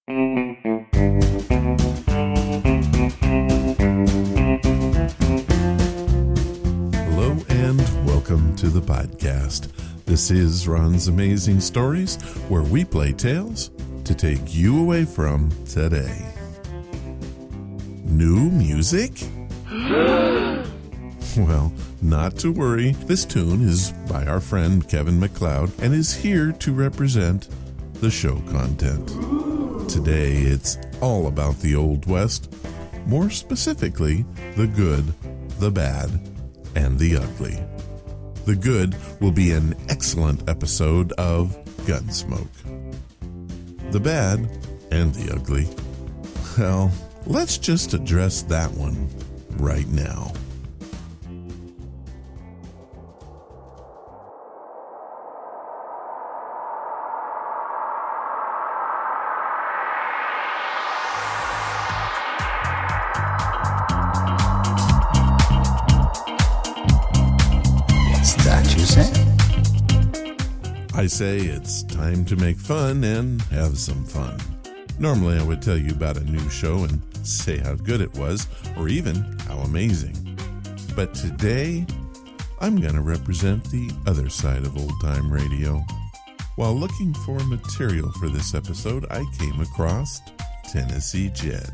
Hello and welcome to the podcast. This is Ron's Amazing Stories, where we play tales to take you away from today. New music? Well, not to worry. This tune is by our friend Kevin MacLeod and is here to represent the show content. Today, it's all about the Old West, more specifically, the good, the bad, and the ugly. The good will be an excellent episode of Gunsmoke. The bad and the ugly, well, let's just address that one right now. I say it's time to make fun and have some fun. Normally I would tell you about a new show and say how good it was, or even how amazing. But today, I'm going to represent the other side of old-time radio. While looking for material for this episode, I came across Tennessee Jed.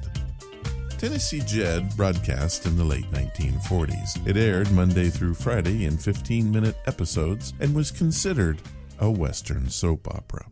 Tennessee Jed broadcast in the late 1940s. It aired Monday through Friday in 15-minute episodes and was considered a Western soap opera.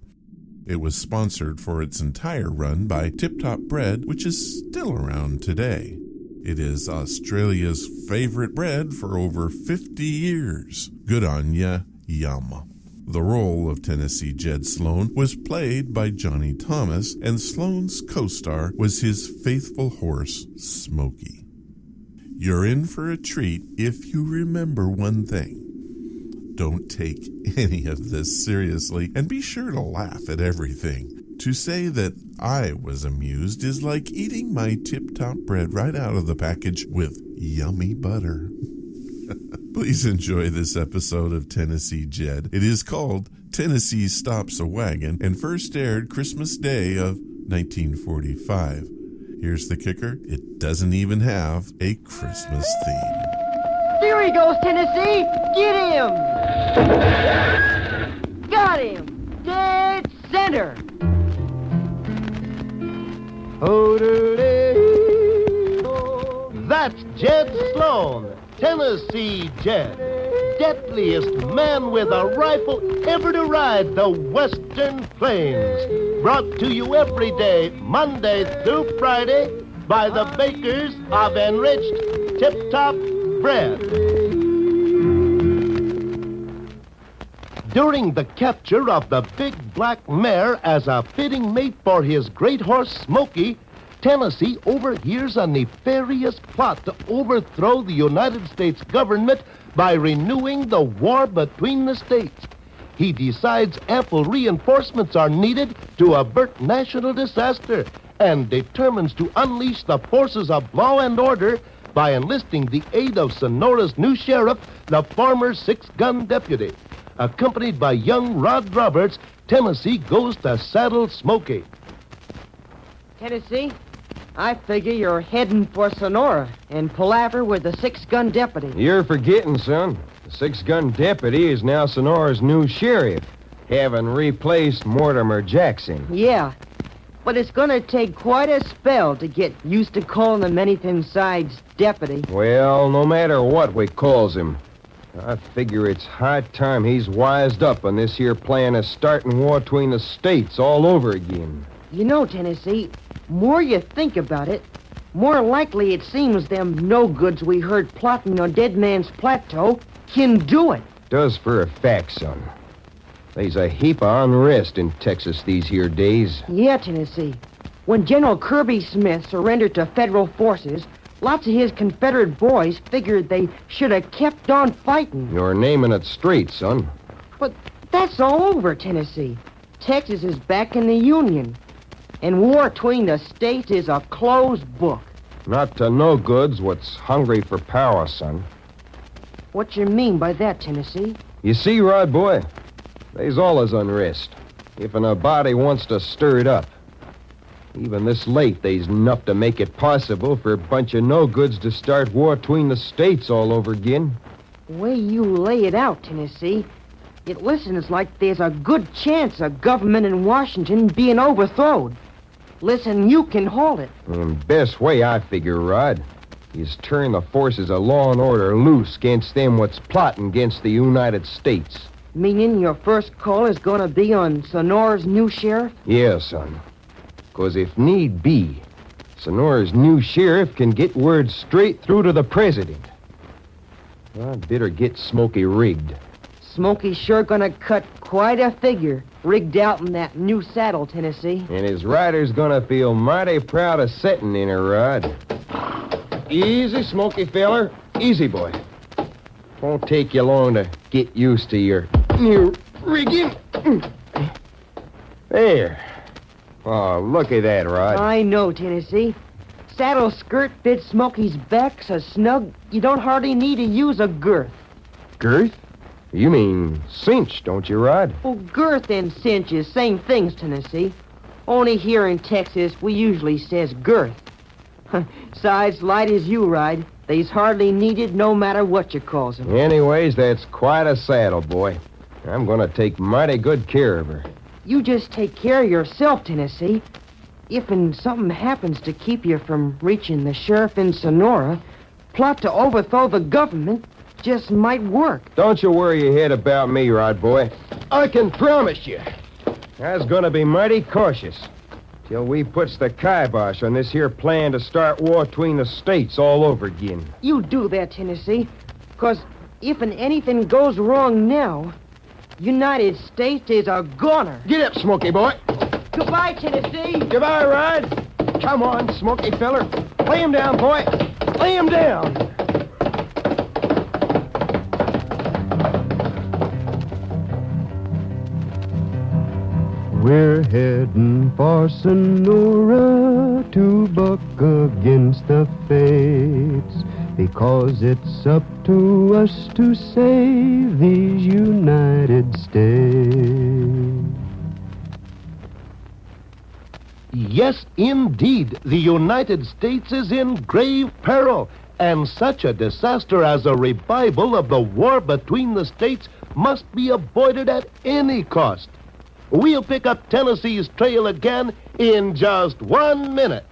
It was sponsored for its entire run by Tip Top Bred, which is still around today. It is Australia's favorite bread for over 50 years. Good on ya, yum. The role of Tennessee Jed Sloan was played by Johnny Thomas, and Sloan's co-star was his faithful horse, Smokey. You're in for a treat if you remember one thing. Don't take any of this seriously, and be sure to laugh at everything. To say that I was amused is like eating my tip-top bread right out of the package with yummy butter. Please enjoy this episode of Tennessee Jed. It is called Tennessee Stops a Wagon and first aired Christmas Day of 1945. Here's the kicker: it doesn't even have a Christmas theme. There he goes, Tennessee! Get him! Got him! Dead center! That's Jed Sloan, Tennessee Jed. Deadliest man with a rifle ever to ride the Western Plains. Brought to you every day, Monday through Friday, by the bakers of enriched tip-top bread. During the capture of the big black mare as a fitting mate for his great horse Smokey, Tennessee overhears a nefarious plot to overthrow the United States government by renewing the war between the states. He decides ample reinforcements are needed to avert national disaster and determines to unleash the forces of law and order by enlisting the aid of Sonora's new sheriff, the former six-gun deputy. Accompanied by young Rod Roberts, Tennessee goes to saddle Smokey. Tennessee, I figure you're heading for Sonora and palaver with the six-gun deputy. You're forgetting, son. The six-gun deputy is now Sonora's new sheriff, having replaced Mortimer Jackson. Yeah, but it's going to take quite a spell to get used to calling him anything besides deputy. Well, no matter what we calls him, I figure it's high time he's wised up on this here plan of starting war between the states all over again. You know, Tennessee, more you think about it, more likely it seems them no-goods we heard plotting on Dead Man's Plateau can do it. Does for a fact, son. There's a heap of unrest in Texas these here days. Yeah, Tennessee. When General Kirby Smith surrendered to federal forces, lots of his Confederate boys figured they should have kept on fighting. You're naming it straight, son. But that's all over, Tennessee. Texas is back in the Union. And war between the states is a closed book. Not to no-goods what's hungry for power, son. What you mean by that, Tennessee? You see, Rod boy, there's always unrest, if a body wants to stir it up. Even this late, there's enough to make it possible for a bunch of no-goods to start war between the states all over again. The way you lay it out, Tennessee, it listens like there's a good chance of government in Washington being overthrown. Listen, you can hold it. And best way, I figure, Rod, is turn the forces of law and order loose against them what's plotting against the United States. Meaning your first call is going to be on Sonora's new sheriff? Yeah, son. 'Cause if need be, Sonora's new sheriff can get word straight through to the president. I'd better get Smokey rigged. Smokey's sure gonna cut quite a figure, rigged out in that new saddle, Tennessee. And his rider's gonna feel mighty proud of setting in her, Rod. Easy, Smokey feller. Easy, boy. Won't take you long to get used to your new rigging. There. Oh, look at that, Rod. I know, Tennessee. Saddle skirt fits Smokey's back so snug you don't hardly need to use a girth. Girth? You mean cinch, don't you, Rod? Well, girth and cinch is same things, Tennessee. Only here in Texas, we usually says girth. Size light as you ride, they's hardly needed no matter what you calls them. Anyways, that's quite a saddle, boy. I'm gonna take mighty good care of her. You just take care of yourself, Tennessee. If something happens to keep you from reaching the sheriff in Sonora, plot to overthrow the government just might work. Don't you worry your head about me, Rod boy. I can promise you, I was gonna be mighty cautious till we puts the kibosh on this here plan to start war between the states all over again. You do that, Tennessee, 'cause if anything goes wrong now, United States is a goner. Get up, Smokey boy. Goodbye, Tennessee. Goodbye, Rod. Come on, Smokey feller. Lay him down, boy. Lay him down. We're heading for Sonora to buck against the fates, because it's up to us to save these United States. Yes, indeed, the United States is in grave peril, and such a disaster as a revival of the war between the states must be avoided at any cost. We'll pick up Tennessee's trail again in just 1 minute.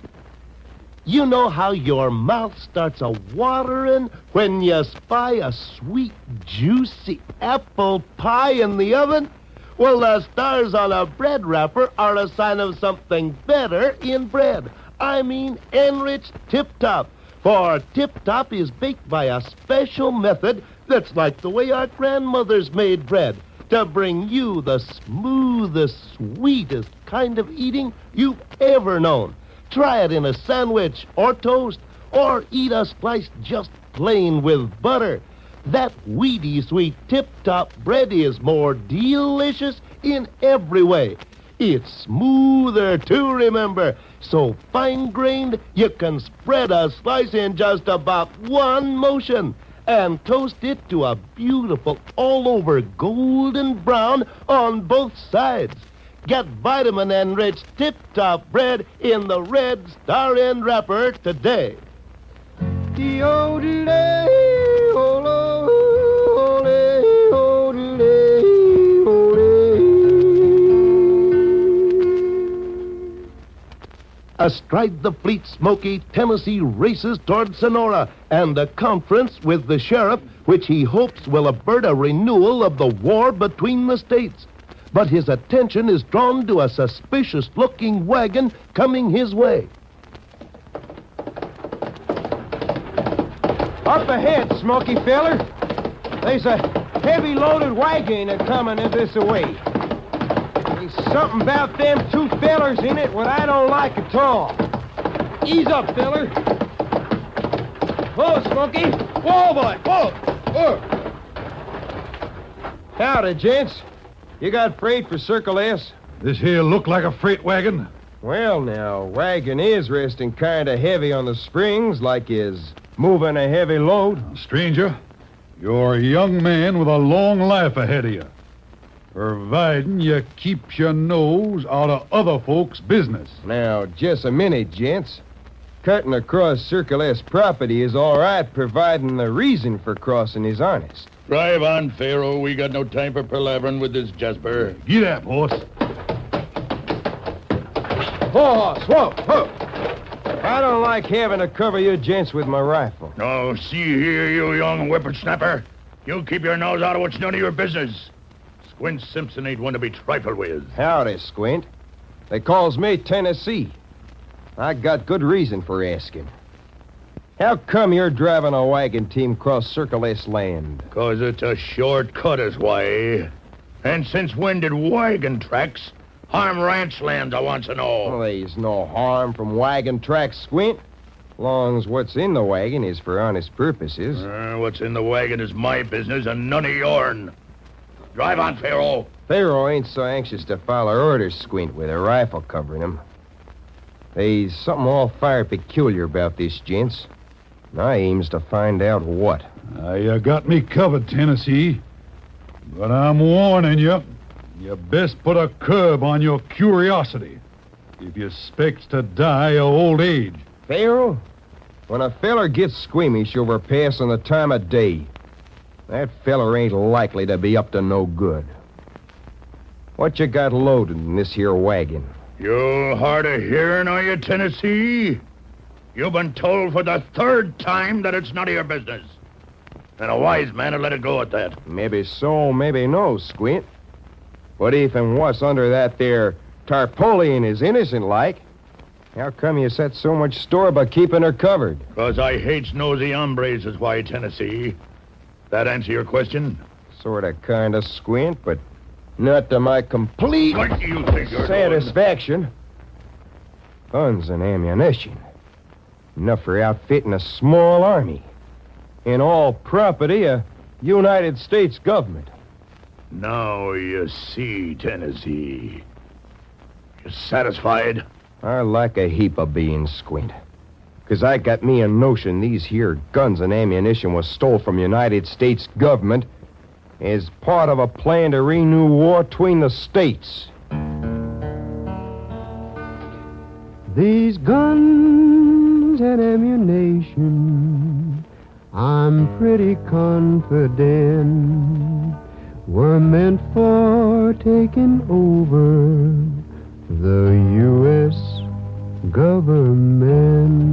You know how your mouth starts a-watering when you spy a sweet, juicy apple pie in the oven? Well, the stars on a bread wrapper are a sign of something better in bread. I mean enriched tip-top. For tip-top is baked by a special method that's like the way our grandmothers made bread, to bring you the smoothest, sweetest kind of eating you've ever known. Try it in a sandwich or toast, or eat a slice just plain with butter. That wheaty sweet tip-top bread is more delicious in every way. It's smoother, too, remember. So fine-grained, you can spread a slice in just about one motion and toast it to a beautiful all-over golden brown on both sides. Get vitamin-enriched tip-top bread in the red star end wrapper today. Astride the fleet Smoky, Tennessee races toward Sonora and a conference with the sheriff, which he hopes will avert a renewal of the war between the states. But his attention is drawn to a suspicious-looking wagon coming his way. Up ahead, Smokey feller. There's a heavy-loaded wagon coming this way. There's something about them two fellers in it what I don't like at all. Ease up, feller. Whoa, Smokey. Whoa, boy. Whoa. Whoa. Howdy, gents. You got freight for Circle S? This here look like a freight wagon? Well, now, wagon is resting kind of heavy on the springs, like is moving a heavy load. Stranger, you're a young man with a long life ahead of you. Providing you keep your nose out of other folks' business. Now, just a minute, gents. Cutting across Circle S property is all right, providing the reason for crossing is honest. Drive on, Pharaoh. We got no time for palavering with this Jasper. Get up, horse. Whoa, whoa. I don't like having to cover you gents with my rifle. No, see here, you young whippersnapper. You keep your nose out of what's none of your business. Squint Simpson ain't one to be trifled with. Howdy, Squint. They calls me Tennessee. I got good reason for asking. How come you're driving a wagon team across Circle S land? 'Cause it's a shortcut is why. And since when did wagon tracks harm ranch lands, I want to know? Well, there's no harm from wagon tracks, Squint. Long's what's in the wagon is for honest purposes. What's in the wagon is my business and none of yourn. Drive on, Pharaoh. Pharaoh ain't so anxious to follow orders, Squint, with a rifle covering him. There's something all fire peculiar about this, gents. And I aims to find out what. You got me covered, Tennessee. But I'm warning you, you best put a curb on your curiosity if you expects to die of old age. Pharaoh, when a feller gets squeamish over passing the time of day, that feller ain't likely to be up to no good. What you got loaded in this here wagon? You hard of hearing, are you, Tennessee? You've been told for the third time that it's none of your business. And a wise man would let it go at that. Maybe so, maybe no, Squint. But if and what's under that there tarpaulin is innocent like, how come you set so much store by keeping her covered? 'Cause I hates nosy hombres is why, Tennessee. That answer your question? Sorta, kinda, Squint, but not to my complete What do you think you're satisfaction. Guns and ammunition. Enough for outfitting a small army. And all property of United States government. doing? Now you see, Tennessee. You satisfied? I like a heap of being, Squint. 'Cause I got me a notion these here guns and ammunition was stole from United States government as part of a plan to renew war between the states. These guns and ammunition, I'm pretty confident, were meant for taking over the U.S. government.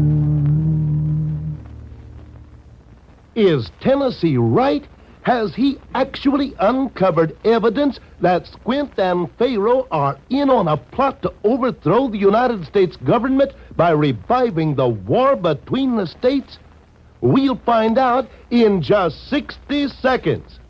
Is Tennessee right? Has he actually uncovered evidence that Squint and Pharaoh are in on a plot to overthrow the United States government by reviving the war between the states? We'll find out in just 60 seconds.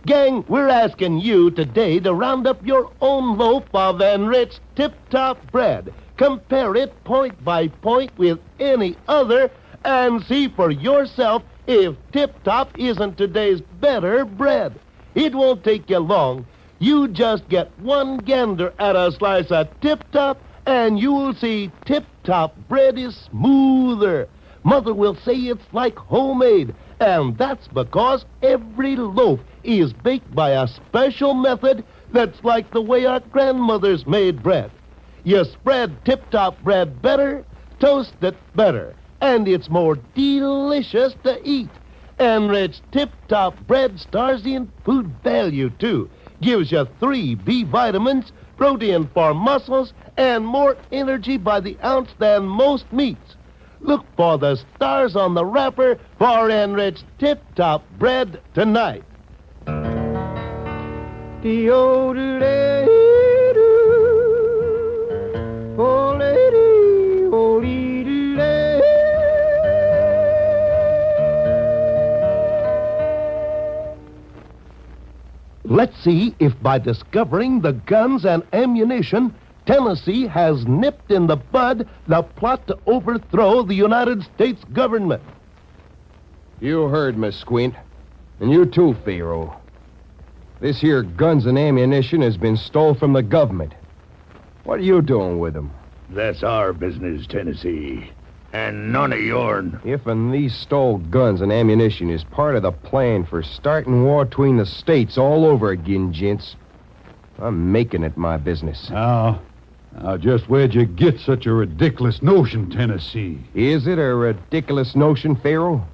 Gang, we're asking you today to round up your own loaf of enriched tip-top bread. Compare it point by point with any other and see for yourself if tip-top isn't today's better bread. It won't take you long. You just get one gander at a slice of tip-top and you'll see tip-top bread is smoother. Mother will say it's like homemade, and that's because every loaf is baked by a special method that's like the way our grandmothers made bread. You spread tip-top bread better, toast it better, and it's more delicious to eat. Enriched tip-top bread stars in food value, too. Gives you 3 B vitamins, protein for muscles, and more energy by the ounce than most meats. Look for the stars on the wrapper for enriched tip-top bread tonight. Let's see if by discovering the guns and ammunition, Tennessee has nipped in the bud the plot to overthrow the United States government. You heard me, Squint. And you too, Pharaoh. This here guns and ammunition has been stole from the government. What are you doing with them? That's our business, Tennessee. And none of yourn. If and these stole guns and ammunition is part of the plan for starting war between the states all over again, gents, I'm making it my business. Now, just where'd you get such a ridiculous notion, Tennessee? Is it a ridiculous notion, Pharaoh?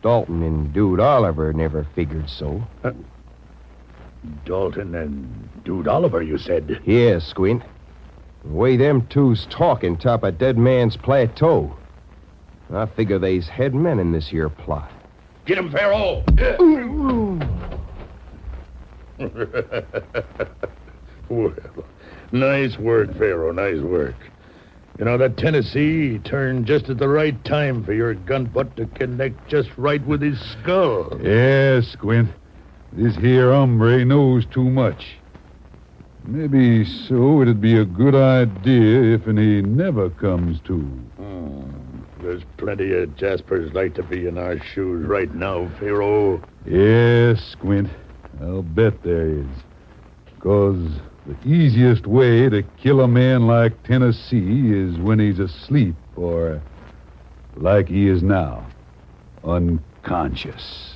Dalton and Dude Oliver never figured so. Dalton and Dude Oliver, you said? Yeah, Squint. The way them two's talking top a dead man's plateau. I figure they's head men in this here plot. Get him, Pharaoh! Well, nice work, Pharaoh, nice work. You know, that Tennessee turned just at the right time for your gun butt to connect just right with his skull. Yeah, Squint. This here hombre knows too much. Maybe so it'd be a good idea if and he never comes to. There's plenty of Jaspers like to be in our shoes right now, Pharaoh. Yes, Squint. I'll bet there is. 'Cause the easiest way to kill a man like Tennessee is when he's asleep or like he is now, unconscious.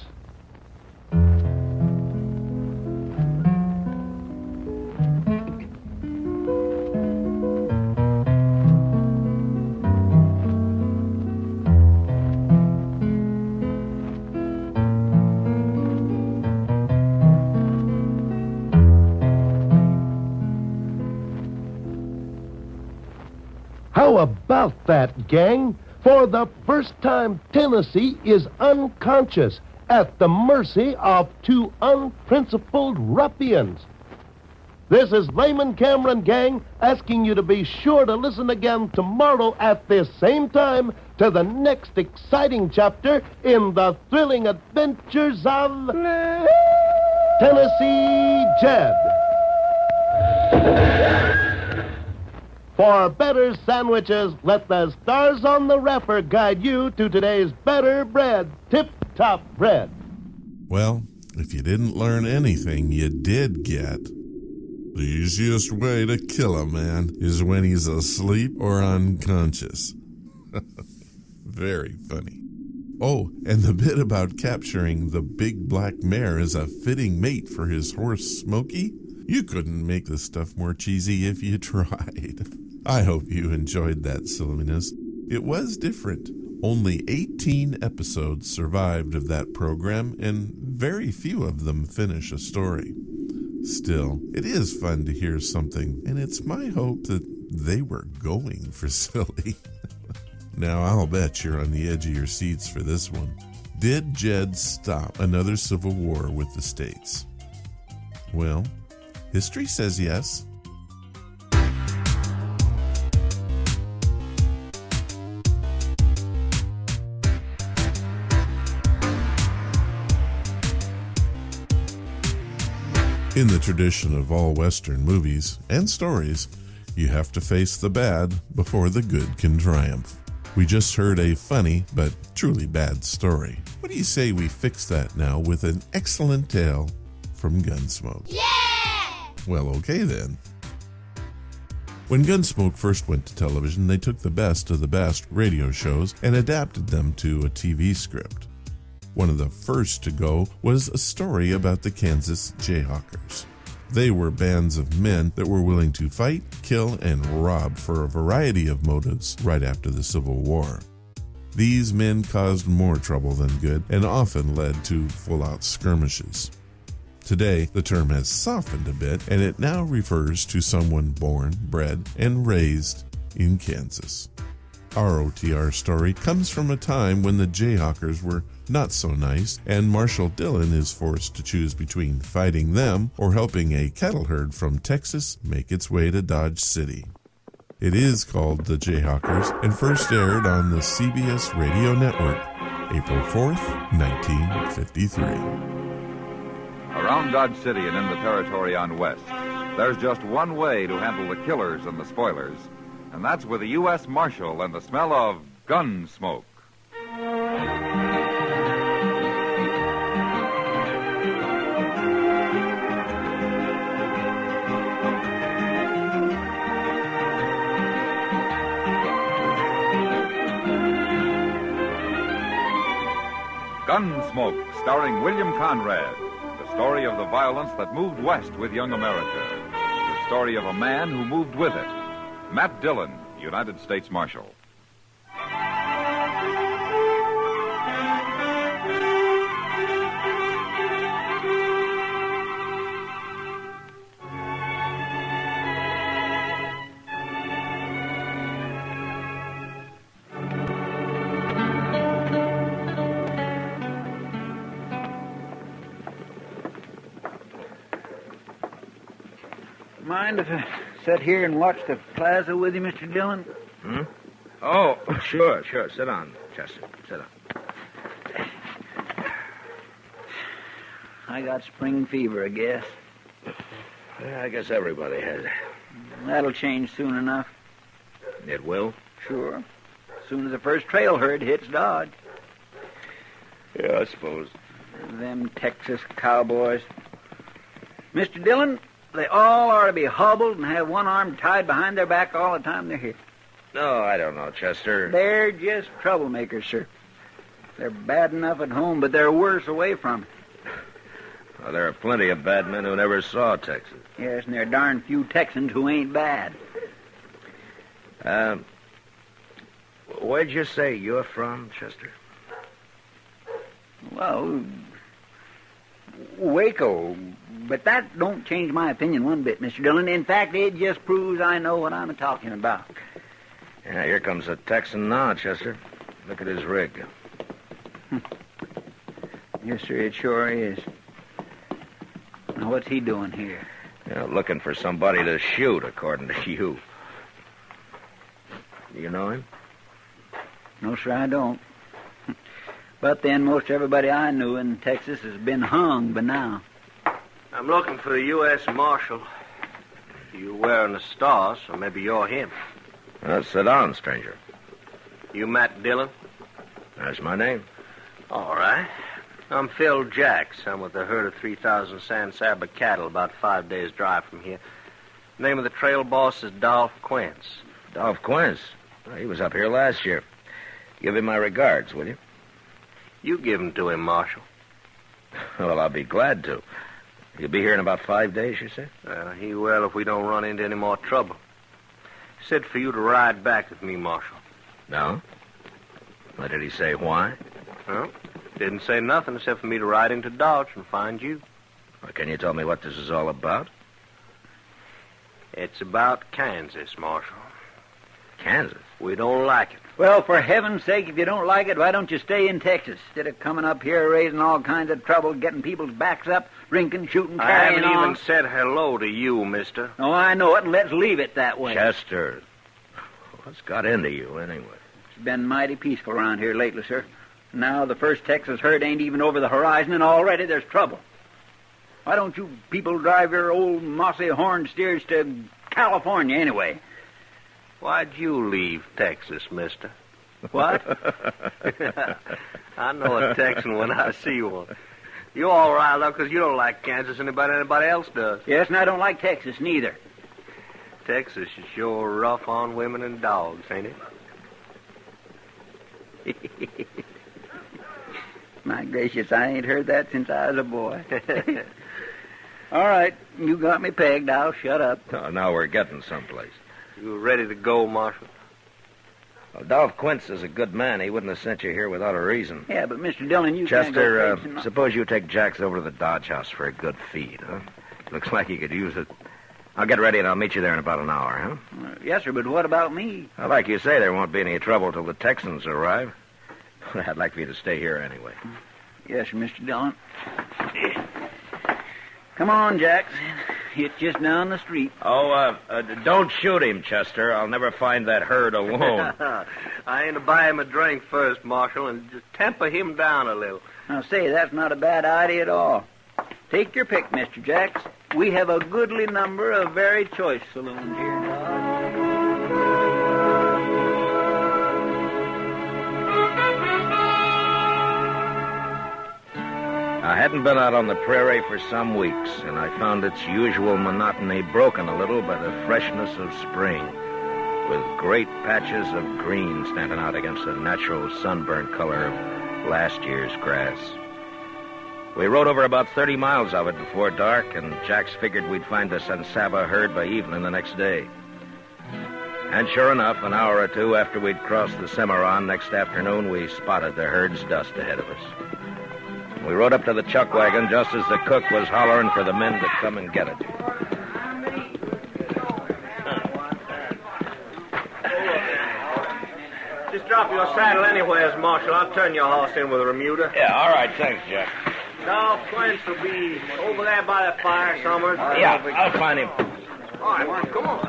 How about that, gang? For the first time, Tennessee is unconscious at the mercy of two unprincipled ruffians. This is Layman Cameron, gang, asking you to be sure to listen again tomorrow at this same time to the next exciting chapter in the thrilling adventures of Tennessee Jed. For better sandwiches, let the stars on the wrapper guide you to today's better bread, tip-top bread. Well, if you didn't learn anything, you did get. The easiest way to kill a man is when he's asleep or unconscious. Very funny. Oh, and the bit about capturing the big black mare as a fitting mate for his horse Smokey? You couldn't make this stuff more cheesy if you tried. I hope you enjoyed that silliness. It was different. Only 18 episodes survived of that program, and very few of them finish a story. Still, it is fun to hear something, and it's my hope that they were going for silly. Now, I'll bet you're on the edge of your seats for this one. Did Jed stop another civil war with the states? Well, history says yes. In the tradition of all Western movies and stories, you have to face the bad before the good can triumph. We just heard a funny but truly bad story. What do you say we fix that now with an excellent tale from Gunsmoke? Yeah! Well, okay then. When Gunsmoke first went to television, they took the best of the best radio shows and adapted them to a TV script. One of the first to go was a story about the Kansas Jayhawkers. They were bands of men that were willing to fight, kill, and rob for a variety of motives right after the Civil War. These men caused more trouble than good and often led to full-out skirmishes. Today, the term has softened a bit, and it now refers to someone born, bred, and raised in Kansas. Our OTR story comes from a time when the Jayhawkers were not so nice, and Marshall Dillon is forced to choose between fighting them or helping a cattle herd from Texas make its way to Dodge City. It is called The Jayhawkers and first aired on the CBS radio network, April 4th, 1953. Around Dodge City and in the territory on West, there's just one way to handle the killers and the spoilers, and that's with a U.S. Marshal and the smell of Gunsmoke. Gunsmoke, starring William Conrad. The story of the violence that moved west with young America. The story of a man who moved with it. Matt Dillon, United States Marshal. Mind if I sit here and watch the plaza with you, Mr. Dillon? Hmm? Oh, sure. Sit down, Chester. Sit down. I got spring fever, I guess. Yeah, I guess everybody has it. That'll change soon enough. It will? Sure. As soon as the first trail herd hits Dodge. Yeah, I suppose. Them Texas cowboys. Mr. Dillon, they all ought to be hobbled and have one arm tied behind their back all the time they're here. No, I don't know, Chester. They're just troublemakers, sir. They're bad enough at home, but they're worse away from it. Well, there are plenty of bad men who never saw Texas. Yes, and there are darn few Texans who ain't bad. Where'd you say you're from, Chester? Well, Waco. But that don't change my opinion one bit, Mr. Dillon. In fact, it just proves I know what I'm talking about. Yeah, here comes a Texan now, Chester. Look at his rig. Yes, sir, it sure is. Now, what's he doing here? Yeah, looking for somebody to shoot, according to you. Do you know him? No, sir, I don't. But then most everybody I knew in Texas has been hung by now. I'm looking for the U.S. Marshal. You're wearing a star, so maybe you're him. Sit down, stranger. You Matt Dillon? That's my name. All right. I'm Phil Jacks. I'm with a herd of 3,000 San Saba cattle about 5 days' drive from here. Name of the trail boss is Dolph Quince. Dolph Quince? Well, he was up here last year. Give him my regards, will you? You give them to him, Marshal. Well, I'll be glad to. He'll be here in about 5 days, you say? He will if we don't run into any more trouble. Said for you to ride back with me, Marshal. No? What did he say, why? Well, didn't say nothing except for me to ride into Dodge and find you. Well, can you tell me what this is all about? It's about Kansas, Marshal. Kansas? We don't like it. Well, for heaven's sake, if you don't like it, why don't you stay in Texas instead of coming up here raising all kinds of trouble, getting people's backs up, drinking, shooting, carrying I haven't on? even said hello to you, mister. Oh, I know it, and let's leave it that way. Chester, what's got into you anyway? It's been mighty peaceful around here lately, sir. Now the first Texas herd ain't even over the horizon, and already there's trouble. Why don't you people drive your old mossy horned steers to California anyway? Why'd you leave Texas, mister? What? I know a Texan when I see one. You all riled up because you don't like Kansas anybody else does. Yes, and I don't like Texas neither. Texas is sure rough on women and dogs, ain't it? My gracious, I ain't heard that since I was a boy. All right, you got me pegged. I'll shut up. Oh, now we're getting someplace. You ready to go, Marshal? Well, Dolph Quince is a good man. He wouldn't have sent you here without a reason. Yeah, but Mr. Dillon, you Chester, can't go fixing... suppose you take Jacks over to the Dodge House for a good feed, huh? Looks like he could use it. I'll get ready and I'll meet you there in about an hour, huh? Yes, sir, but what about me? Well, like you say, there won't be any trouble till the Texans arrive. I'd like for you to stay here anyway. Yes, sir, Mr. Dillon. Come on, Jacks. It's just down the street. Oh, don't shoot him, Chester. I'll never find that herd alone. I ain't to buy him a drink first, Marshal, and just temper him down a little. Now, say, that's not a bad idea at all. Take your pick, Mr. Jacks. We have a goodly number of very choice saloons here in Dodge. I hadn't been out on the prairie for some weeks, and I found its usual monotony broken a little by the freshness of spring, with great patches of green standing out against the natural sunburnt color of last year's grass. We rode over about 30 miles of it before dark, and Jax figured we'd find the San Saba herd by evening the next day. And sure enough, an hour or two after we'd crossed the Cimarron next afternoon, we spotted the herd's dust ahead of us. We rode up to the chuck wagon just as the cook was hollering for the men to come and get it. Just drop your saddle anywheres, Marshal. I'll turn your horse in with a remuda. Yeah, all right, thanks, Jack. Now, Quince will be over there by the fire somewhere. Yeah, I'll find him. All right, Marshal, come on.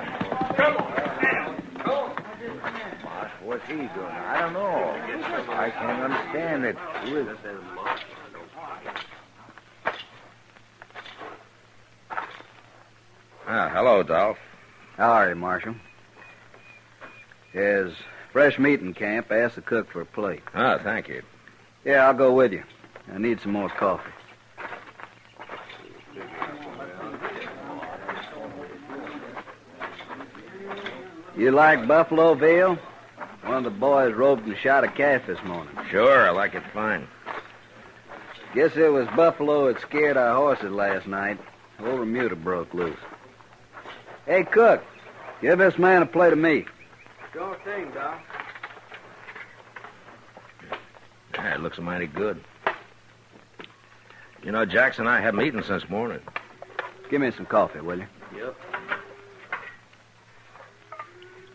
Come on. What's he doing? I don't know. I can't understand it. Who is it? Hello, Dolph. How are you, Marshal? There's fresh meat in camp. Ask the cook for a plate. Thank you. Yeah, I'll go with you. I need some more coffee. You like buffalo veal? One of the boys roped and shot a calf this morning. Sure, I like it fine. Guess it was buffalo that scared our horses last night. Old remuda broke loose. Hey, cook, give this man a plate of meat. Sure thing, Doc. Yeah, it looks mighty good. You know, Jackson and I haven't eaten since morning. Give me some coffee, will you? Yep.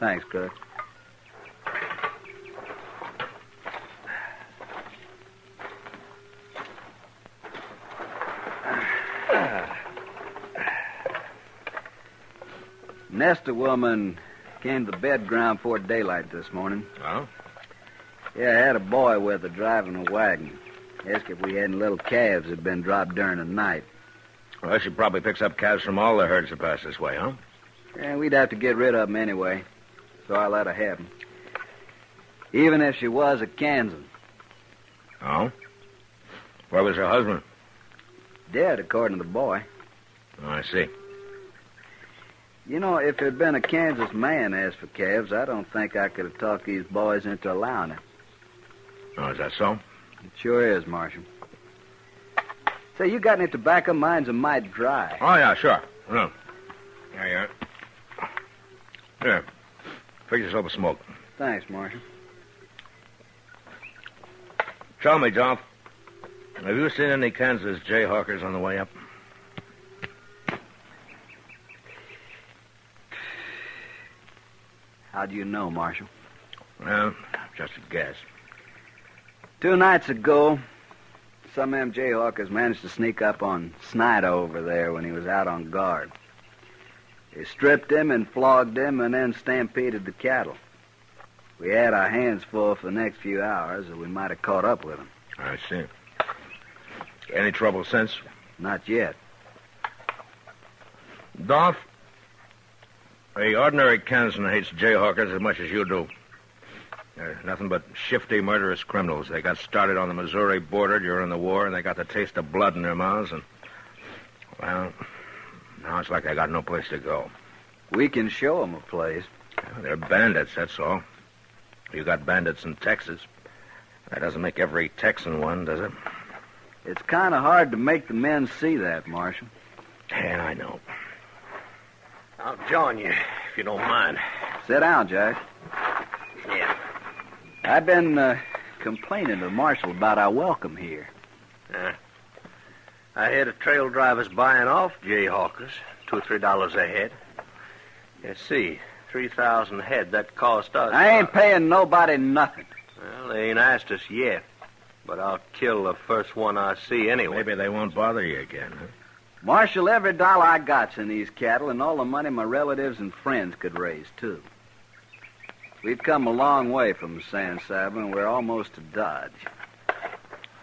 Thanks, cook. Nesta woman came to the bed ground before daylight this morning. Oh? Yeah, I had a boy with her driving a wagon. Asked if we had any little calves that had been dropped during the night. Well, she probably picks up calves from all the herds that pass this way, huh? Yeah, we'd have to get rid of them anyway, so I let her have them. Even if she was a Kansan. Oh? Where was her husband? Dead, according to the boy. Oh, I see. You know, if there'd been a Kansas man asked for calves, I don't think I could have talked these boys into allowing it. Oh, is that so? It sure is, Marshal. Say, you got any tobacco? Mine's a mite dry. Oh, yeah, sure. No. There you are. Here. Fix yourself a smoke. Thanks, Marshal. Tell me, Dolph, have you seen any Kansas Jayhawkers on the way up? How do you know, Marshal? Well, just a guess. 2 nights ago, some of them Jayhawkers managed to sneak up on Snyder over there when he was out on guard. They stripped him and flogged him and then stampeded the cattle. We had our hands full for the next few hours, or we might have caught up with them. I see. Any trouble since? Not yet. Dolph, the ordinary Kansan hates Jayhawkers as much as you do. They're nothing but shifty, murderous criminals. They got started on the Missouri border during the war, and they got the taste of blood in their mouths, and, well, now it's like they got no place to go. We can show them a place. Well, they're bandits, that's all. You got bandits in Texas. That doesn't make every Texan one, does it? It's kind of hard to make the men see that, Marshal. Yeah, I know. I'll join you, if you don't mind. Sit down, Jack. Yeah. I've been complaining to the Marshal about our welcome here. I hear the trail drivers buying off Jayhawkers, $2 or $3 a head. Let's see, 3,000 head, that cost us... I ain't paying nobody nothing. Well, they ain't asked us yet, but I'll kill the first one I see anyway. Maybe they won't bother you again, huh? Marshal, every dollar I got's in these cattle and all the money my relatives and friends could raise, too. We've come a long way from the San Saba, and we're almost to Dodge.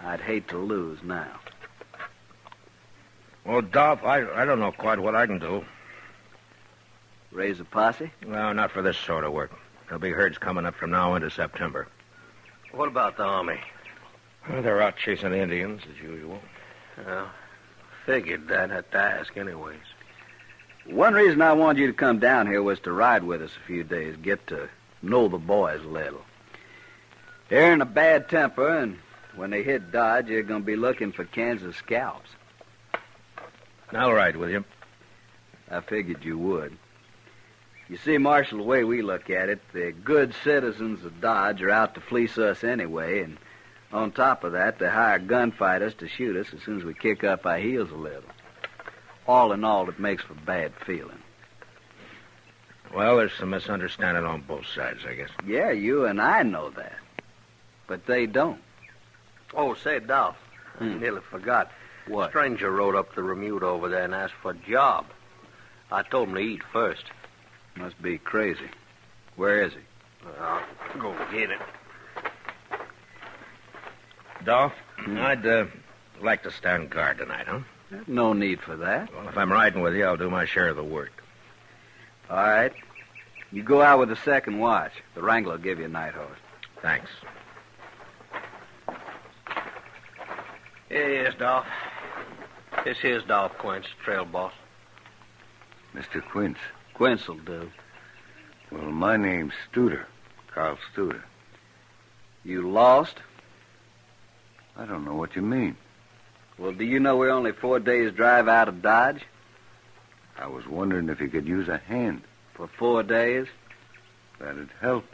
I'd hate to lose now. Well, Dolph, I don't know quite what I can do. Raise a posse? No, not for this sort of work. There'll be herds coming up from now into September. What about the Army? Well, they're out chasing Indians, as usual. Well, figured that. Had to ask anyways. One reason I wanted you to come down here was to ride with us a few days, get to know the boys a little. They're in a bad temper, and When they hit Dodge, they're going to be looking for Kansas scalps. All right, William. I figured you would. You see, Marshal, the way we look at it, the good citizens of Dodge are out to fleece us anyway, and on top of that, they hire gunfighters to shoot us as soon as we kick up our heels a little. All in all, it makes for bad feeling. Well, there's some misunderstanding on both sides, I guess. Yeah, you and I know that. But they don't. Oh, say, Dolph, I nearly forgot. What? A stranger rode up the Remuda over there and asked for a job. I told him to eat first. Must be crazy. Where is he? I'll go get it. Dolph, I'd like to stand guard tonight, huh? No need for that. Well, if I'm riding with you, I'll do my share of the work. All right. You go out with the second watch. The Wrangler will give you a night horse. Thanks. Here he is, Dolph. This here's Dolph Quince, trail boss. Mr. Quince. Quince'll do. Well, my name's Studer. Carl Studer. You lost? I don't know what you mean. Well, do you know we're only 4 days' drive out of Dodge? I was wondering if you could use a hand. For 4 days? That'd help.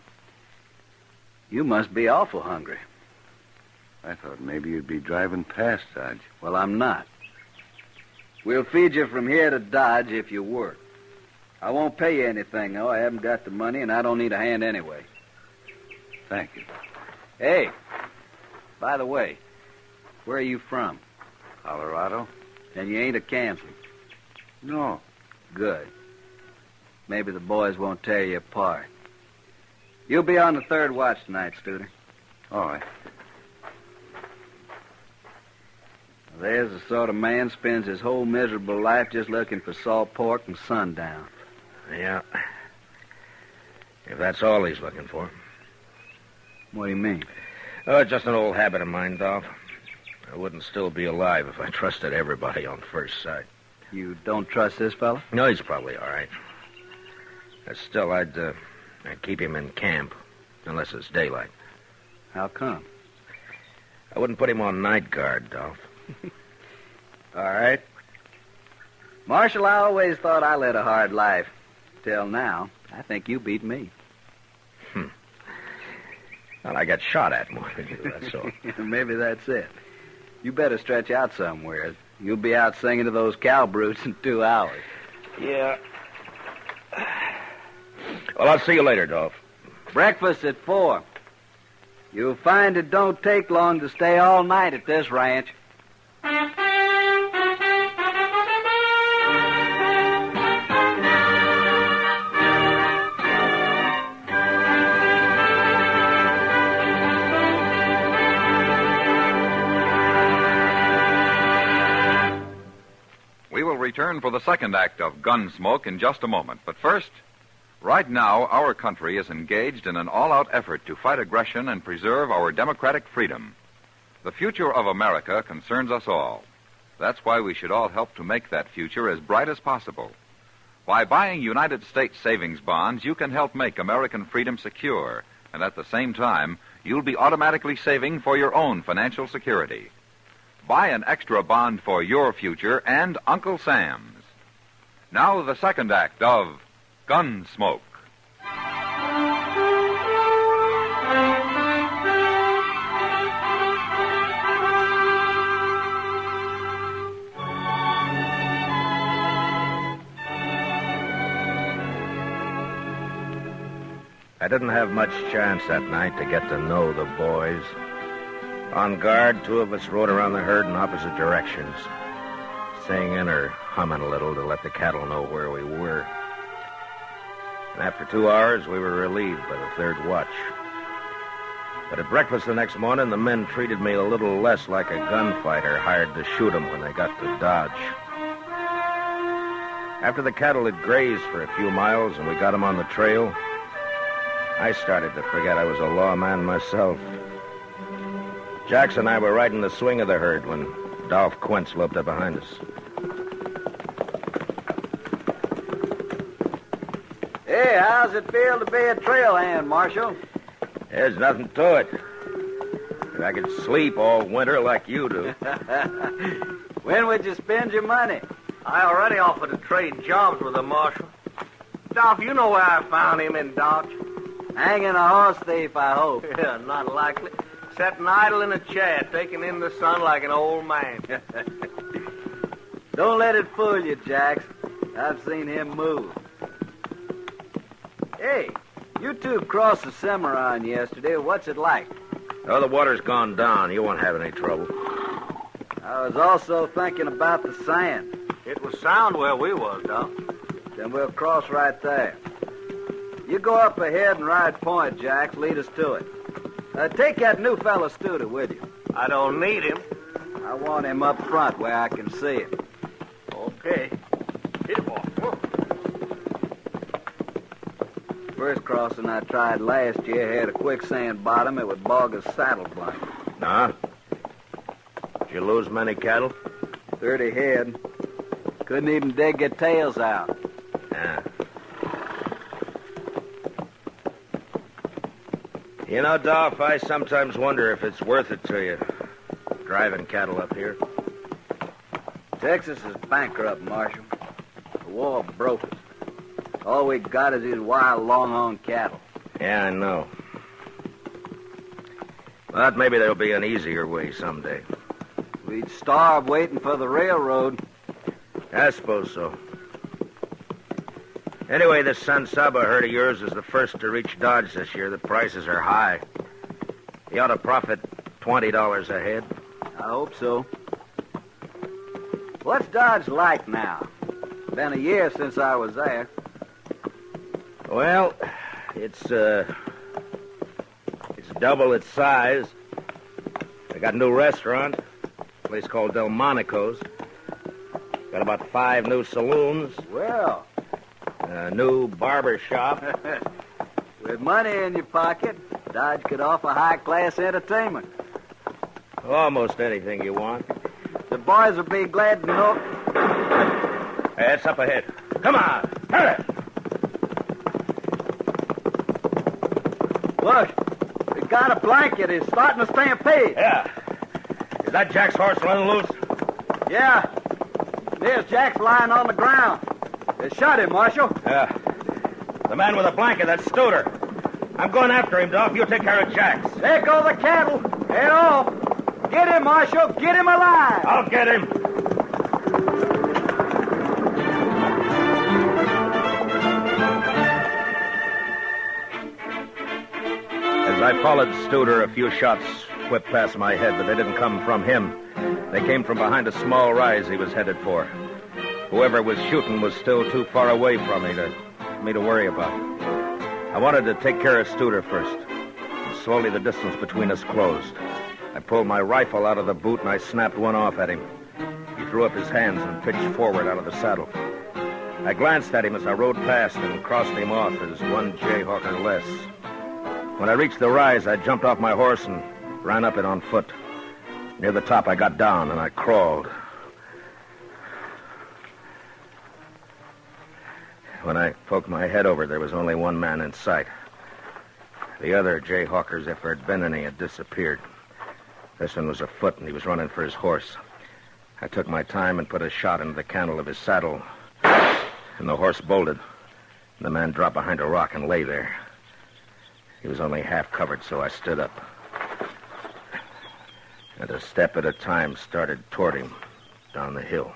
You must be awful hungry. I thought maybe you'd be driving past Dodge. Well, I'm not. We'll feed you from here to Dodge if you work. I won't pay you anything, though. I haven't got the money, and I don't need a hand anyway. Thank you. Hey, by the way, where are you from? Colorado? And you ain't a Kansan? No. Good. Maybe the boys won't tear you apart. You'll be on the third watch tonight, Studer. All right. There's the sort of man spends his whole miserable life just looking for salt pork and sundown. Yeah. If that's all he's looking for. What do you mean? Oh, it's just an old habit of mine, Dolph. I wouldn't still be alive if I trusted everybody on first sight. You don't trust this fella? No, he's probably all right. But still, I'd keep him in camp, unless it's daylight. How come? I wouldn't put him on night guard, Dolph. All right. Marshal, I always thought I led a hard life. Till now, I think you beat me. Well, I got shot at more than you, that's all. Maybe that's it. You better stretch out somewhere. You'll be out singing to those cow brutes in 2 hours. Yeah. Well, I'll see you later, Dolph. Breakfast at 4. You'll find it don't take long to stay all night at this ranch. We will return for the second act of Gunsmoke in just a moment. But first, right now, our country is engaged in an all-out effort to fight aggression and preserve our democratic freedom. The future of America concerns us all. That's why we should all help to make that future as bright as possible. By buying United States savings bonds, you can help make American freedom secure, and at the same time, you'll be automatically saving for your own financial security. Buy an extra bond for your future and Uncle Sam's. Now the second act of Gunsmoke. I didn't have much chance that night to get to know the boys. On guard, 2 of us rode around the herd in opposite directions, singing or humming a little to let the cattle know where we were. And after 2 hours, we were relieved by the third watch. But at breakfast the next morning, the men treated me a little less like a gunfighter hired to shoot them when they got to Dodge. After the cattle had grazed for a few miles and we got them on the trail, I started to forget I was a lawman myself. Jackson and I were riding the swing of the herd when Dolph Quince loped up behind us. Hey, how's it feel to be a trail hand, Marshal? There's nothing to it. If I could sleep all winter like you do. When would you spend your money? I already offered to trade jobs with the marshal. Dolph, you know where I found him in Dodge. Hanging a horse thief, I hope. Yeah, not likely. Sitting idle in a chair, taking in the sun like an old man. Don't let it fool you, Jax. I've seen him move. Hey, you two crossed the Cimarron yesterday. What's it like? Oh, the water's gone down. You won't have any trouble. I was also thinking about the sand. It was sound where we was, Doc. Then we'll cross right there. You go up ahead and ride point, Jax. Lead us to it. Take that new fella Studer with you. I don't need him. I want him up front where I can see him. Okay. Hit him off. First crossing I tried last year had a quicksand bottom. It would bog a saddle blanket. Nah? Did you lose many cattle? 30 head. Couldn't even dig their tails out. Yeah. You know, Dolph, I sometimes wonder if it's worth it to you, driving cattle up here. Texas is bankrupt, Marshal. The war broke us. All we got is these wild, longhorn cattle. Yeah, I know. But maybe there'll be an easier way someday. We'd starve waiting for the railroad. I suppose so. Anyway, this San Saba herd of yours is the first to reach Dodge this year. The prices are high. You ought to profit $20 a head. I hope so. What's Dodge like now? Been a year since I was there. Well, it's double its size. They got a new restaurant, a place called Delmonico's. Got about 5 new saloons. Well. A new barber shop. With money in your pocket, Dodge could offer high-class entertainment. Almost anything you want. The boys will be glad to know. Hey, it's up ahead. Come on, hurry! Look, we got a blanket. He's starting to stampede. Yeah. Is that Jack's horse running loose? Yeah. There's Jack's lying on the ground. They shot him, Marshal. Yeah. The man with the blanket, that's Studer. I'm going after him, Dolph. You take care of Jack's. There go the cattle. Head off. Get him, Marshal. Get him alive. I'll get him. As I followed Studer, a few shots whipped past my head, but they didn't come from him. They came from behind a small rise he was headed for. Whoever was shooting was still too far away from me to worry about. I wanted to take care of Studer first. And slowly the distance between us closed. I pulled my rifle out of the boot and I snapped one off at him. He threw up his hands and pitched forward out of the saddle. I glanced at him as I rode past and crossed him off as one Jayhawker less. When I reached the rise, I jumped off my horse and ran up it on foot. Near the top, I got down and I crawled. When I poked my head over, there was only one man in sight. The other Jayhawkers, if there'd been any, had disappeared. This one was afoot, and he was running for his horse. I took my time and put a shot into the cantle of his saddle, and the horse bolted. And the man dropped behind a rock and lay there. He was only half covered, so I stood up. And a step at a time started toward him down the hill.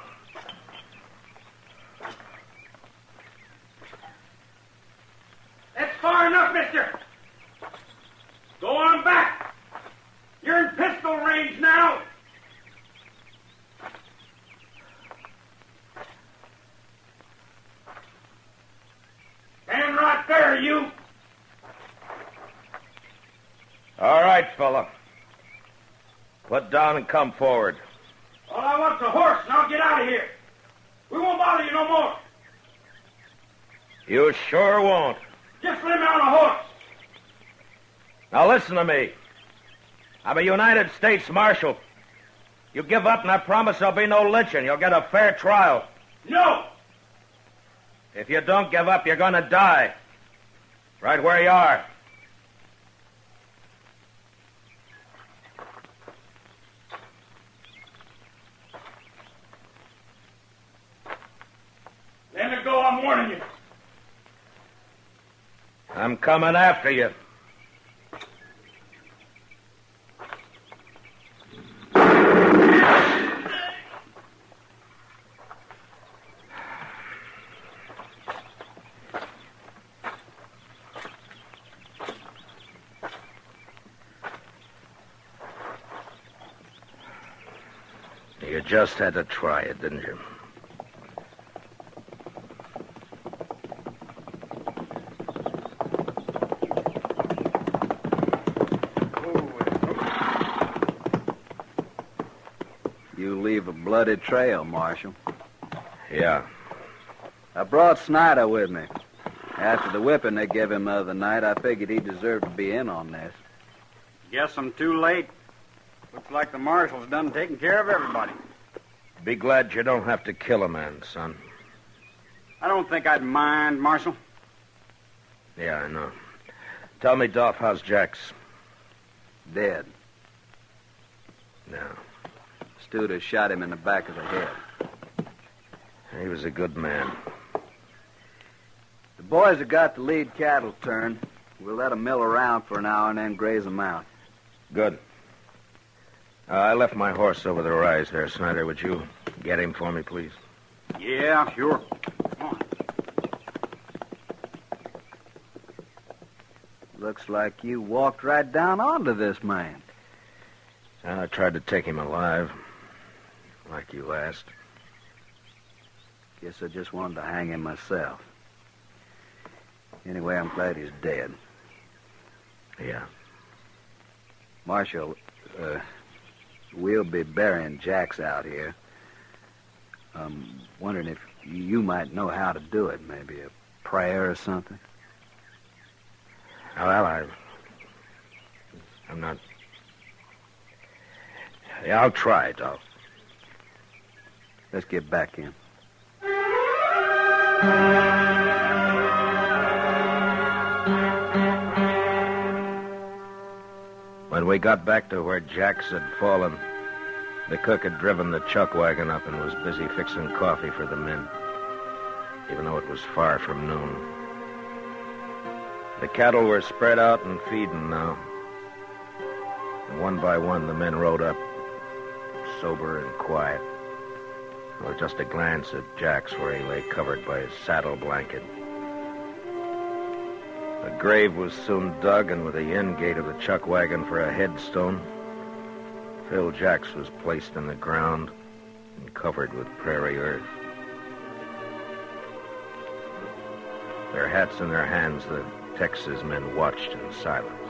That's far enough, mister. Go on back. You're in pistol range now. Stand right there, you. All right, fella. Put down and come forward. All I want's a horse, and I'll get out of here. We won't bother you no more. You sure won't. Just let me on a horse. Now listen to me. I'm a United States Marshal. You give up and I promise there'll be no lynching. You'll get a fair trial. No. If you don't give up, you're going to die. Right where you are. I'm warning you. I'm coming after you. You just had to try it, didn't you? You leave a bloody trail, Marshal. Yeah. I brought Snyder with me. After the whipping they gave him the other night, I figured he deserved to be in on this. Guess I'm too late. Looks like the marshal's done taking care of everybody. Be glad you don't have to kill a man, son. I don't think I'd mind, Marshal. Yeah, I know. Tell me, Dolph, how's Jax? Dead. No. Studer shot him in the back of the head. He was a good man. The boys have got the lead cattle turned. We'll let them mill around for an hour and then graze them out. Good. I left my horse over the rise there, Snyder. Would you get him for me, please? Yeah, sure. Come on. Looks like you walked right down onto this man. I tried to take him alive, like you asked. Guess I just wanted to hang him myself. Anyway, I'm glad he's dead. Yeah. Marshal, we'll be burying Jax out here. I'm wondering if you might know how to do it. Maybe a prayer or something. Well, I'm not... Yeah, I'll try, Dolph. Let's get back in. When we got back to where Jax had fallen, the cook had driven the chuck wagon up and was busy fixing coffee for the men, even though it was far from noon. The cattle were spread out and feeding now. And one by one, the men rode up, sober and quiet, with just a glance at Jax where he lay covered by his saddle blanket. A grave was soon dug, and with the end gate of the chuck wagon for a headstone, Phil Jax was placed in the ground and covered with prairie earth. Their hats in their hands, the Texas men watched in silence.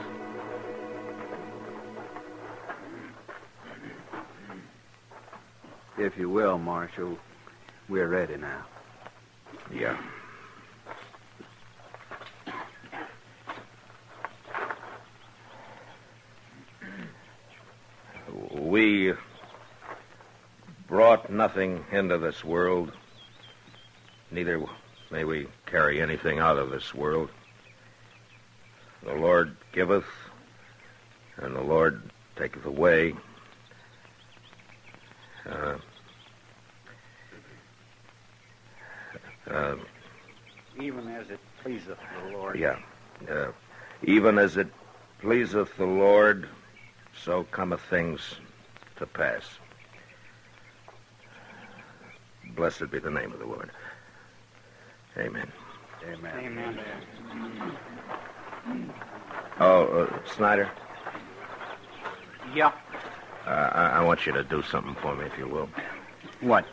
If you will, Marshal, we're ready now. Yeah. We brought nothing into this world, neither may we carry anything out of this world. The Lord giveth, and the Lord taketh away. Even as it pleaseth the Lord. Yeah. Even as it pleaseth the Lord, so cometh things to pass. Blessed be the name of the Lord. Amen. Amen. Oh, Snyder? Yeah. I want you to do something for me, if you will. What?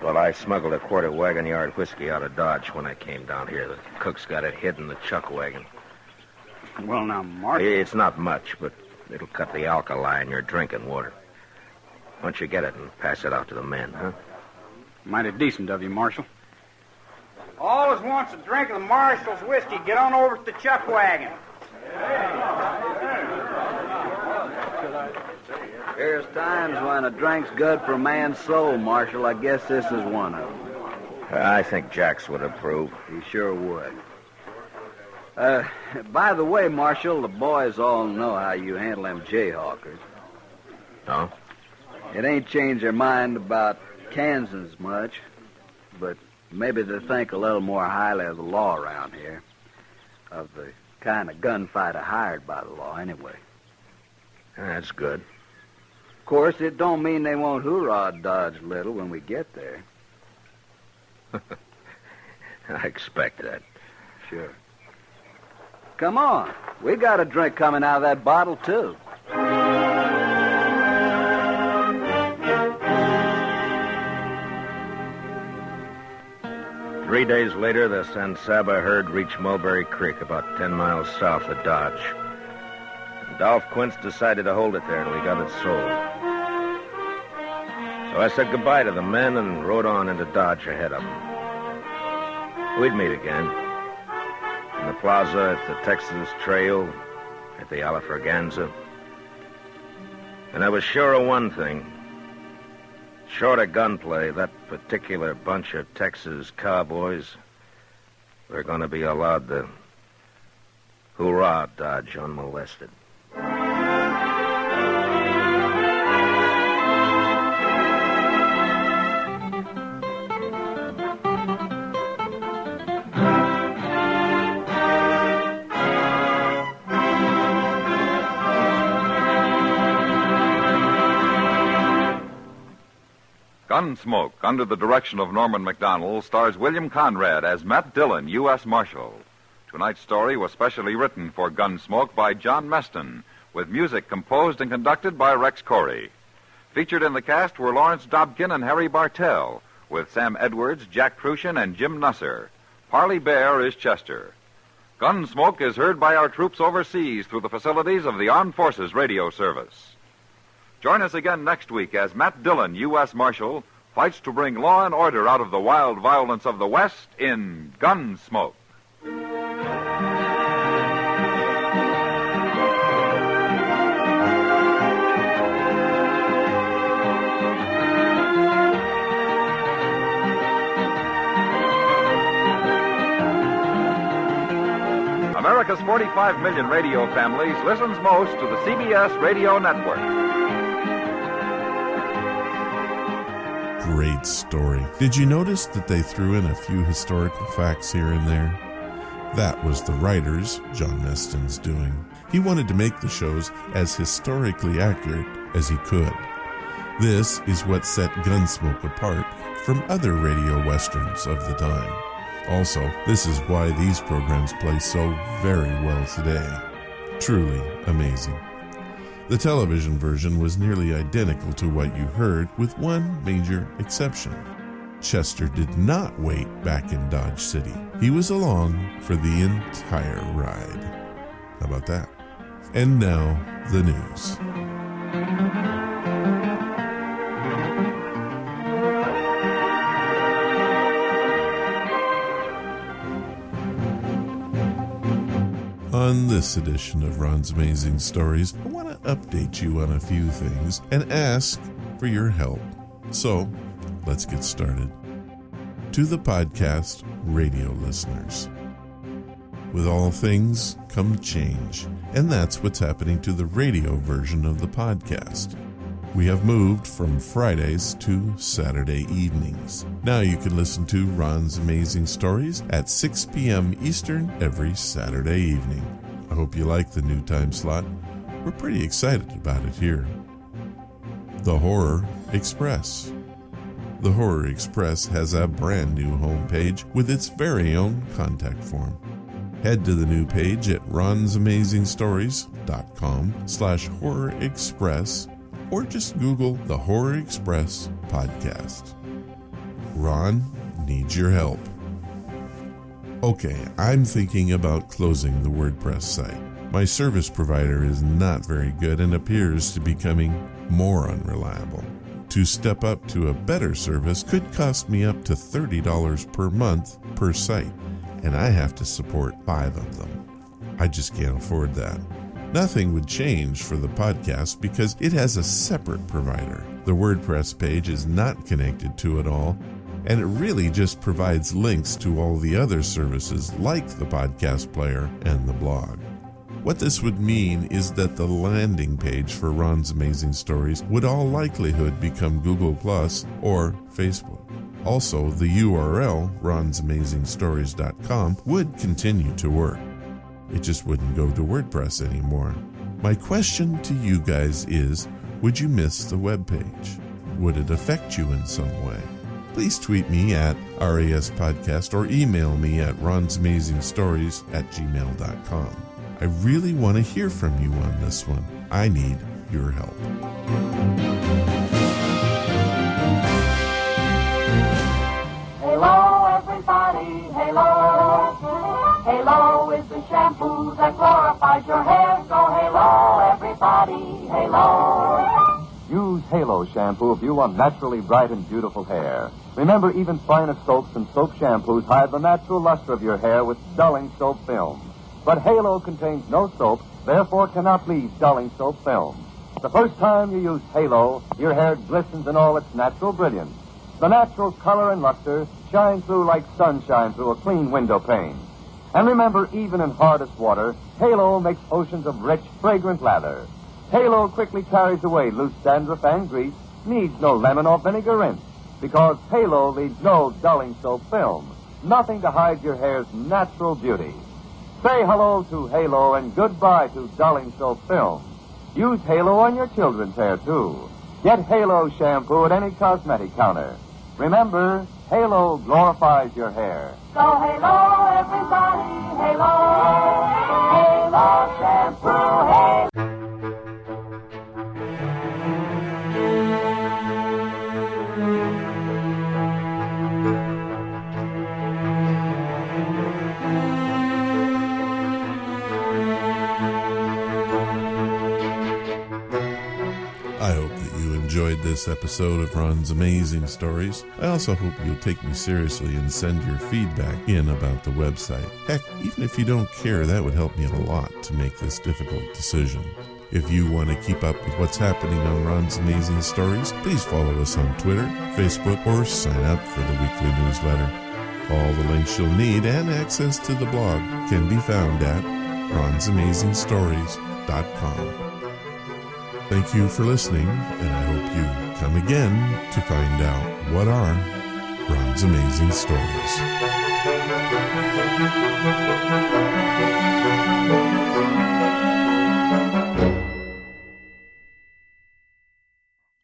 Well, I smuggled a quart of wagon yard whiskey out of Dodge when I came down here. The cook's got it hid in the chuck wagon. Well, now, Marshal... It's not much, but it'll cut the alkali in your drinking water. Why don't you get it and pass it out to the men, huh? Mighty decent of you, Marshal. All as wants a drink of the Marshal's whiskey, get on over to the chuck wagon. There's times when a drink's good for a man's soul, Marshal. I guess this is one of them. I think Jax would approve. He sure would. By the way, Marshal, the boys all know how you handle them Jayhawkers. Oh? It ain't changed their mind about Kansas much, but Maybe they think a little more highly of the law around here. Of the kind of gunfighter hired by the law, anyway. That's good. Of course, it don't mean they won't hoorah Dodge a little when we get there. I expect that. Sure. Come on. We got a drink coming out of that bottle, too. 3 days later, the San Saba herd reached Mulberry Creek, about 10 miles south of Dodge. Dolph Quince decided to hold it there till he got it sold. So I said goodbye to the men and rode on into Dodge ahead of them. We'd meet again. In the plaza, at the Texas Trail, at the Alafraganza. And I was sure of one thing. Short of gunplay, that particular bunch of Texas cowboys were going to be allowed to hoorah Dodge unmolested. Gunsmoke, under the direction of Norman MacDonald, stars William Conrad as Matt Dillon, U.S. Marshal. Tonight's story was specially written for Gunsmoke by John Meston, with music composed and conducted by Rex Corey. Featured in the cast were Lawrence Dobkin and Harry Bartell, with Sam Edwards, Jack Crucian, and Jim Nusser. Parley Bear is Chester. Gunsmoke is heard by our troops overseas through the facilities of the Armed Forces Radio Service. Join us again next week as Matt Dillon, U.S. Marshal, fights to bring law and order out of the wild violence of the West in Gunsmoke. America's 45 million radio families listens most to the CBS Radio Network. Great story. Did you notice that they threw in a few historical facts here and there? That was the writer's, John Meston's, doing. He wanted to make the shows as historically accurate as he could. This is what set Gunsmoke apart from other radio westerns of the time. Also, this is why these programs play so very well today. Truly amazing. The television version was nearly identical to what you heard, with one major exception. Chester did not wait back in Dodge City. He was along for the entire ride. How about that? And now, the news. On this edition of Ron's Amazing Stories, I want to update you on a few things and ask for your help. So, let's get started. To the podcast radio listeners. With all things come change, and that's what's happening to the radio version of the podcast. We have moved from Fridays to Saturday evenings. Now you can listen to Ron's Amazing Stories at 6 p.m. Eastern every Saturday evening. I hope you like the new time slot. We're pretty excited about it here. The Horror Express. The Horror Express has a brand new homepage with its very own contact form. Head to the new page at ronsamazingstories.com/Horror Express or just Google the Horror Express podcast. Ron needs your help. Okay, I'm thinking about closing the WordPress site. My service provider is not very good and appears to be becoming more unreliable. To step up to a better service could cost me up to $30 per month per site, and I have to support 5 of them. I just can't afford that. Nothing would change for the podcast because it has a separate provider. The WordPress page is not connected to it all, and it really just provides links to all the other services like the podcast player and the blog. What this would mean is that the landing page for Ron's Amazing Stories would all likelihood become Google Plus or Facebook. Also, the URL, ronsamazingstories.com, would continue to work. It just wouldn't go to WordPress anymore. My question to you guys is, would you miss the webpage? Would it affect you in some way? Please tweet me at RAS Podcast or email me at ronsamazingstories@gmail.com. I really want to hear from you on this one. I need your help. Halo, everybody, halo. Halo is the shampoo that glorifies your hair. So halo, everybody, halo. Use Halo shampoo if you want naturally bright and beautiful hair. Remember, even finer soaps and soap shampoos hide the natural luster of your hair with dulling soap film. But Halo contains no soap, therefore cannot leave dulling soap film. The first time you use Halo, your hair glistens in all its natural brilliance. The natural color and luster shine through like sunshine through a clean window pane. And remember, even in hardest water, Halo makes oceans of rich, fragrant lather. Halo quickly carries away loose dandruff and grease, needs no lemon or vinegar rinse, because Halo leaves no dulling soap film, nothing to hide your hair's natural beauty. Say hello to Halo and goodbye to dulling soap film. Use Halo on your children's hair, too. Get Halo shampoo at any cosmetic counter. Remember, Halo glorifies your hair. So halo, everybody, halo. Halo shampoo, halo. I hope that you enjoyed this episode of Ron's Amazing Stories. I also hope you'll take me seriously and send your feedback in about the website. Heck, even if you don't care, that would help me a lot to make this difficult decision. If you want to keep up with what's happening on Ron's Amazing Stories, please follow us on Twitter, Facebook, or sign up for the weekly newsletter. All the links you'll need and access to the blog can be found at ronsamazingstories.com. Thank you for listening, and I hope you come again to find out what are Ron's Amazing Stories.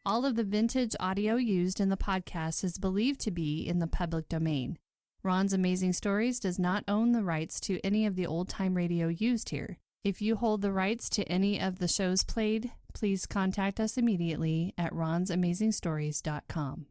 All of the vintage audio used in the podcast is believed to be in the public domain. Ron's Amazing Stories does not own the rights to any of the old-time radio used here. If you hold the rights to any of the shows played, please contact us immediately at ronsamazingstories.com.